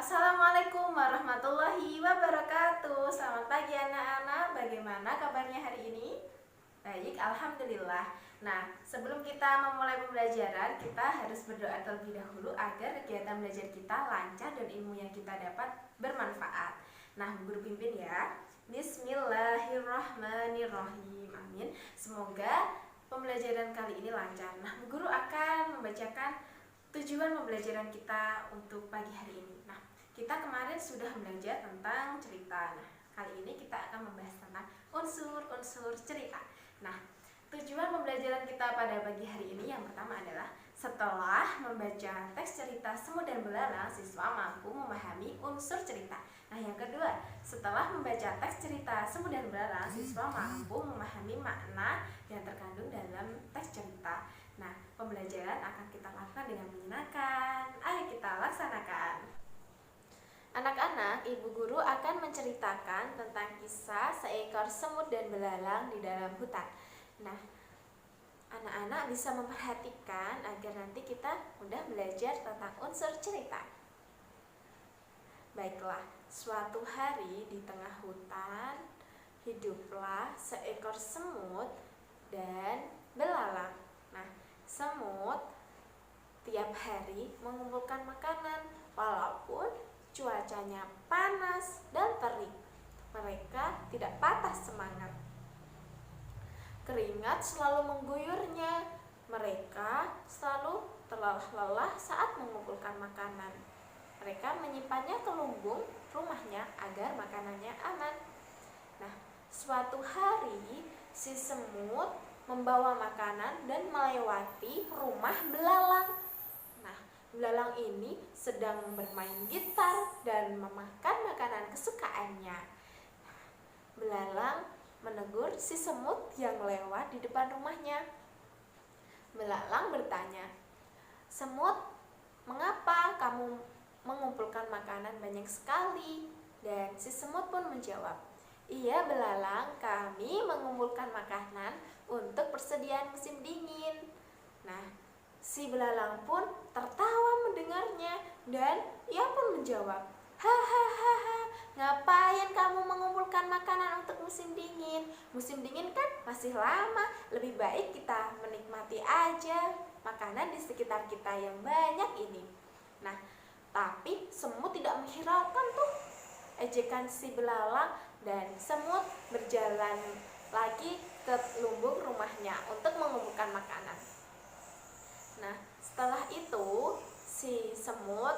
Assalamualaikum warahmatullahi wabarakatuh. Selamat pagi anak-anak. Bagaimana kabarnya hari ini? Baik, alhamdulillah. Nah, sebelum kita memulai pembelajaran, kita harus berdoa terlebih dahulu agar kegiatan belajar kita lancar dan ilmu yang kita dapat bermanfaat. Nah, guru pimpin ya. Bismillahirrahmanirrahim. Amin. Semoga pembelajaran kali ini lancar. Nah, guru akan membacakan tujuan pembelajaran kita untuk pagi hari ini. Nah, kita kemarin sudah belajar tentang cerita. Nah, kali ini kita akan membahas tentang unsur-unsur cerita. Nah, tujuan pembelajaran kita pada pagi hari ini yang pertama adalah setelah membaca teks cerita Semut dan Belalang, siswa mampu memahami unsur cerita. Nah, yang kedua, setelah membaca teks cerita Semut dan Belalang, siswa mampu memahami makna yang terkandung dalam teks cerita. Nah, pembelajaran akan kita lakukan dengan menyenangkan. Ayo kita laksanakan. Anak-anak, ibu guru akan menceritakan tentang kisah seekor semut dan belalang di dalam hutan. Nah, anak-anak bisa memperhatikan agar nanti kita mudah belajar tentang unsur cerita. Baiklah, suatu hari di tengah hutan hiduplah seekor semut dan belalang. Nah, semut tiap hari mengumpulkan makanan walaupun cuacanya panas dan terik. Mereka tidak patah semangat. Keringat selalu mengguyurnya. Mereka selalu terlelah-lelah saat mengumpulkan makanan. Mereka menyimpannya ke lumbung rumahnya agar makanannya aman. Nah, suatu hari si semut membawa makanan dan melewati rumah belalang. Nah, belalang ini sedang bermain gitar dan memakan makanan kesukaannya. Belalang menegur si semut yang lewat di depan rumahnya. Belalang bertanya, "Semut, mengapa kamu mengumpulkan makanan banyak sekali?" Dan si semut pun menjawab, "Iya belalang, kami mengumpulkan makanan untuk persediaan musim dingin." Nah, si belalang pun tertawa mendengarnya dan ia pun menjawab, "Hahaha, ngapain kamu mengumpulkan makanan untuk musim dingin? Musim dingin kan masih lama, lebih baik kita menikmati aja makanan di sekitar kita yang banyak ini." Nah, tapi semut tidak menghiraukan tuh ejekan si belalang dan semut berjalan lagi ke lumbung rumahnya untuk mengumpulkan makanan. Nah, setelah itu si semut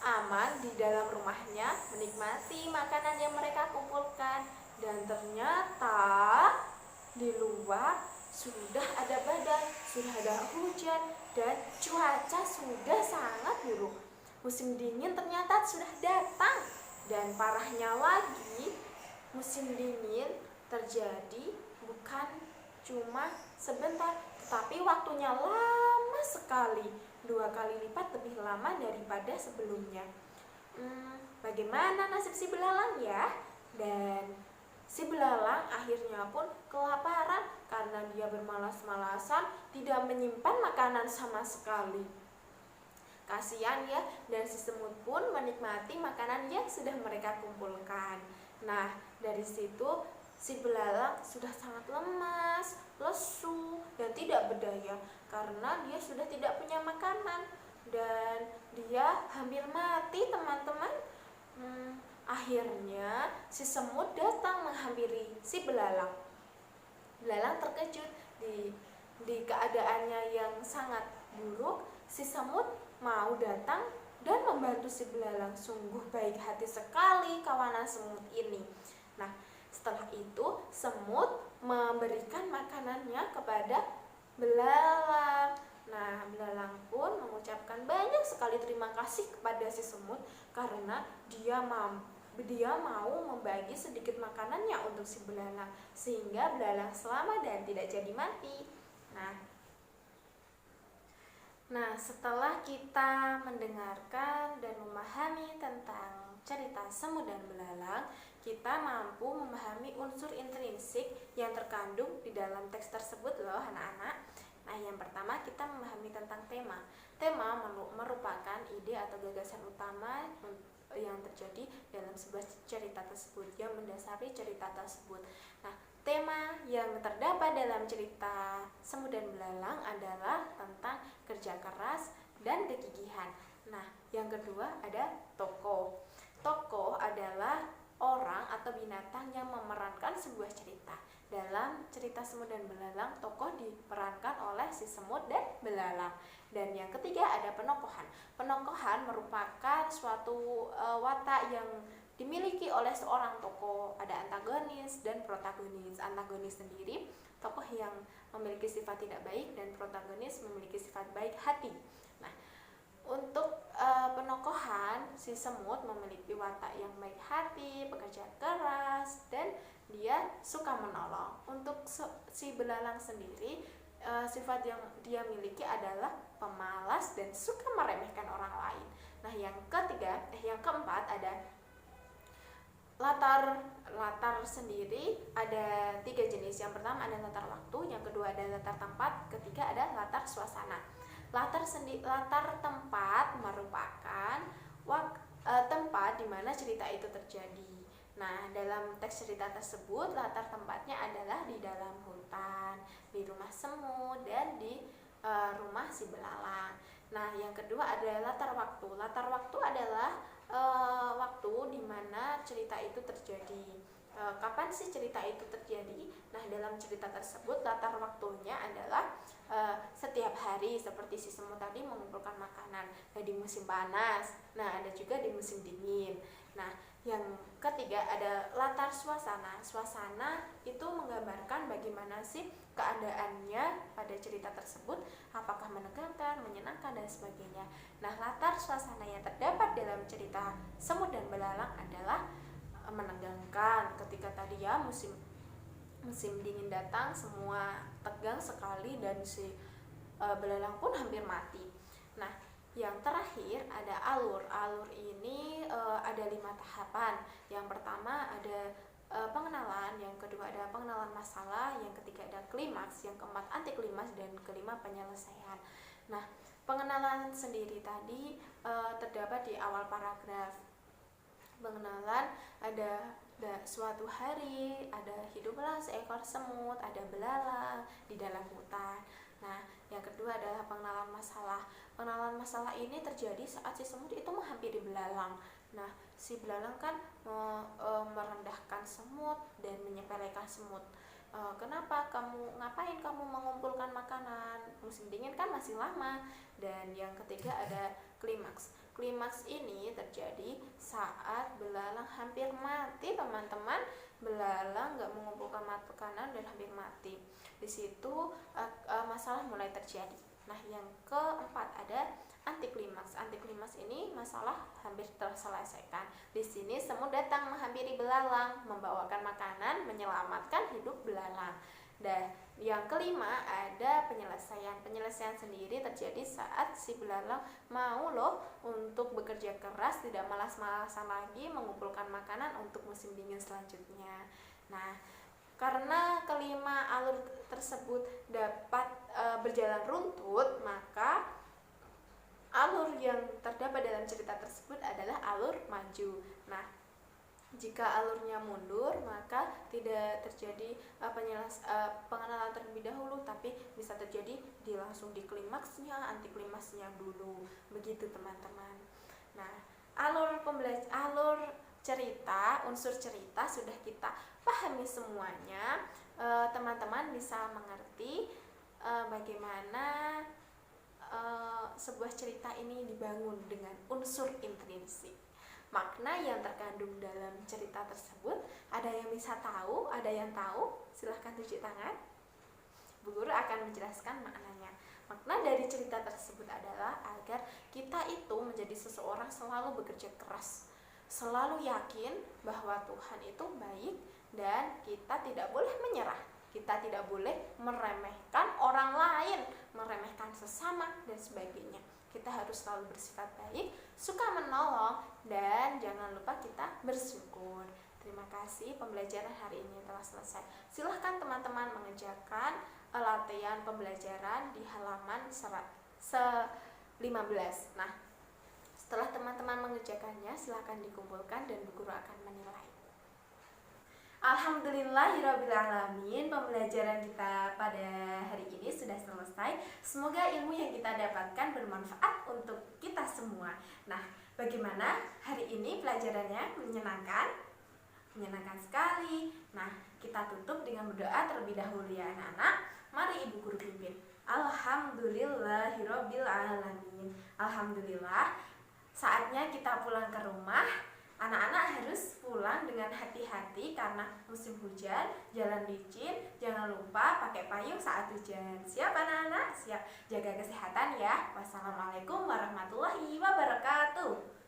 aman di dalam rumahnya menikmati makanan yang mereka kumpulkan, dan ternyata di luar sudah ada badai, sudah ada hujan, dan cuaca sudah sangat buruk. Musim dingin ternyata sudah datang, dan parahnya lagi musim dingin terjadi bukan cuma sebentar, tetapi waktunya lama sekali, 2 kali lipat lebih lama daripada sebelumnya. Bagaimana nasib si belalang ya? Dan si belalang akhirnya pun kelaparan karena dia bermalas-malasan tidak menyimpan makanan sama sekali. Kasihan ya, dan si semut pun menikmati makanan yang sudah mereka kumpulkan. Nah, dari situ si belalang sudah sangat lemas, lesu, dan tidak berdaya karena dia sudah tidak punya makanan dan dia hampir mati, teman-teman. Akhirnya si semut datang menghampiri si belalang. Belalang terkejut di keadaannya yang sangat buruk. Si semut mau datang dan membantu si belalang. Sungguh baik hati sekali kawanan semut ini. Nah, setelah itu semut memberikan makanannya kepada belalang. Nah, belalang pun mengucapkan banyak sekali terima kasih kepada si semut karena dia mau membagi sedikit makanannya untuk si belalang sehingga belalang selamat dan tidak jadi mati. Nah, setelah kita mendengarkan dan memahami tentang cerita semut dan belalang, kita mampu memahami unsur intrinsik yang terkandung di dalam teks tersebut loh anak-anak. Nah, yang pertama kita memahami tentang tema. Tema merupakan ide atau gagasan utama yang terjadi dalam sebuah cerita tersebut, yang mendasari cerita tersebut. Nah, tema yang terdapat dalam cerita Semut dan Belalang adalah tentang kerja keras dan kegigihan. Nah, yang kedua ada tokoh. Tokoh adalah orang atau binatang yang memerankan sebuah cerita. Dalam cerita Semut dan Belalang, tokoh diperankan oleh si semut dan belalang. Dan yang ketiga ada penokohan. Penokohan merupakan suatu watak yang dimiliki oleh seorang tokoh. Ada antagonis dan protagonis. Antagonis sendiri tokoh yang memiliki sifat tidak baik, dan protagonis memiliki sifat baik hati. Nah, untuk penokohan, si semut memiliki watak yang baik hati, pekerja keras, dan dia suka menolong. Untuk si belalang sendiri, sifat yang dia miliki adalah pemalas dan suka meremehkan orang lain. Nah, yang keempat ada latar sendiri. Ada 3 jenis. Yang pertama ada latar waktu, yang kedua ada latar tempat, ketiga ada latar suasana. Latar tempat merupakan tempat di mana cerita itu terjadi. Nah, dalam teks cerita tersebut latar tempatnya adalah di dalam hutan, di rumah semut, dan di rumah si belalang. Nah, yang kedua adalah latar waktu. Latar waktu adalah waktu di mana cerita itu terjadi. Kapan sih cerita itu terjadi? Nah, dalam cerita tersebut latar waktunya adalah setiap hari, seperti si semut tadi mengumpulkan makanan. Nah, di musim panas. Nah, ada juga di musim dingin. Nah, yang ketiga ada latar suasana. Suasana itu menggambarkan bagaimana sih keadaannya pada cerita tersebut, apakah menegangkan, menyenangkan, dan sebagainya. Nah, latar suasana yang terdapat dalam cerita Semut dan Belalang adalah menegangkan. Ketika tadi ya musim dingin datang, semua tegang sekali, dan si belalang pun hampir mati. Nah, yang terakhir ada alur. Alur ini ada 5 tahapan. Yang pertama ada pengenalan, yang kedua ada pengenalan masalah, yang ketiga ada klimaks, yang keempat anti klimaks, dan kelima penyelesaian. Nah, pengenalan sendiri tadi terdapat di awal paragraf. Pengenalan ada suatu hari ada hiduplah seekor semut, ada belalang di dalam hutan. Nah, yang kedua adalah pengenalan masalah. Pengenalan masalah ini terjadi saat si semut itu menghampiri belalang. Nah, si belalang kan merendahkan semut dan menyepelekan semut. Ngapain kamu mengumpulkan makanan? Musim dingin kan masih lama. Dan yang ketiga ada klimaks. Klimaks ini terjadi saat belalang hampir mati, teman-teman. Belalang nggak mengumpulkan makanan dan hampir mati. Di situ masalah mulai terjadi. Nah, yang keempat ada anti klimaks. Anti klimaks ini masalah hampir terselesaikan. Di sini semut datang menghampiri belalang, membawakan makanan, menyelamatkan hidup belalang. Dan yang kelima ada penyelesaian. Penyelesaian sendiri terjadi saat si belalang mau untuk bekerja keras, tidak malas-malasan lagi mengumpulkan makanan untuk musim dingin selanjutnya. Nah, karena kelima alur tersebut dapat berjalan runtut, maka alur yang terdapat dalam cerita tersebut adalah alur maju. Nah, jika alurnya mundur, maka tidak terjadi pengenalan terlebih dahulu, tapi bisa terjadi langsung di klimaksnya, anti klimaksnya dulu. Begitu, teman-teman. Nah, alur cerita, unsur cerita sudah kita pahami semuanya. Teman-teman bisa mengerti bagaimana sebuah cerita ini dibangun dengan unsur intrinsik. Makna yang terkandung dalam cerita tersebut, ada yang bisa tahu, ada yang tahu? Silahkan tunjuk tangan. Bu Guru akan menjelaskan maknanya. Makna dari cerita tersebut adalah agar kita itu menjadi seseorang selalu bekerja keras, selalu yakin bahwa Tuhan itu baik, dan kita tidak boleh menyerah. Kita tidak boleh meremehkan orang lain, meremehkan sesama, dan sebagainya. Kita harus selalu bersifat baik, suka menolong, dan jangan lupa kita bersyukur. Terima kasih, pembelajaran hari ini telah selesai. Silahkan teman-teman mengerjakan latihan pembelajaran di halaman 15. Nah, Setelah teman-teman mengerjakannya, silakan dikumpulkan dan Bu Guru akan menilai. Alhamdulillahirrabbilalamin, pembelajaran kita pada hari ini sudah selesai. Semoga ilmu yang kita dapatkan bermanfaat untuk kita semua. Nah, bagaimana hari ini pelajarannya? Menyenangkan? Menyenangkan sekali. Nah, kita tutup dengan berdoa terlebih dahulu ya anak-anak. Mari Ibu Guru pimpin. Alhamdulillahirrabbilalamin. Alhamdulillah, saatnya kita pulang ke rumah. Anak-anak harus pulang dengan hati-hati karena musim hujan, jalan licin, jangan lupa pakai payung saat hujan. Siap anak-anak? Siap. Jaga kesehatan ya. Wassalamualaikum warahmatullahi wabarakatuh.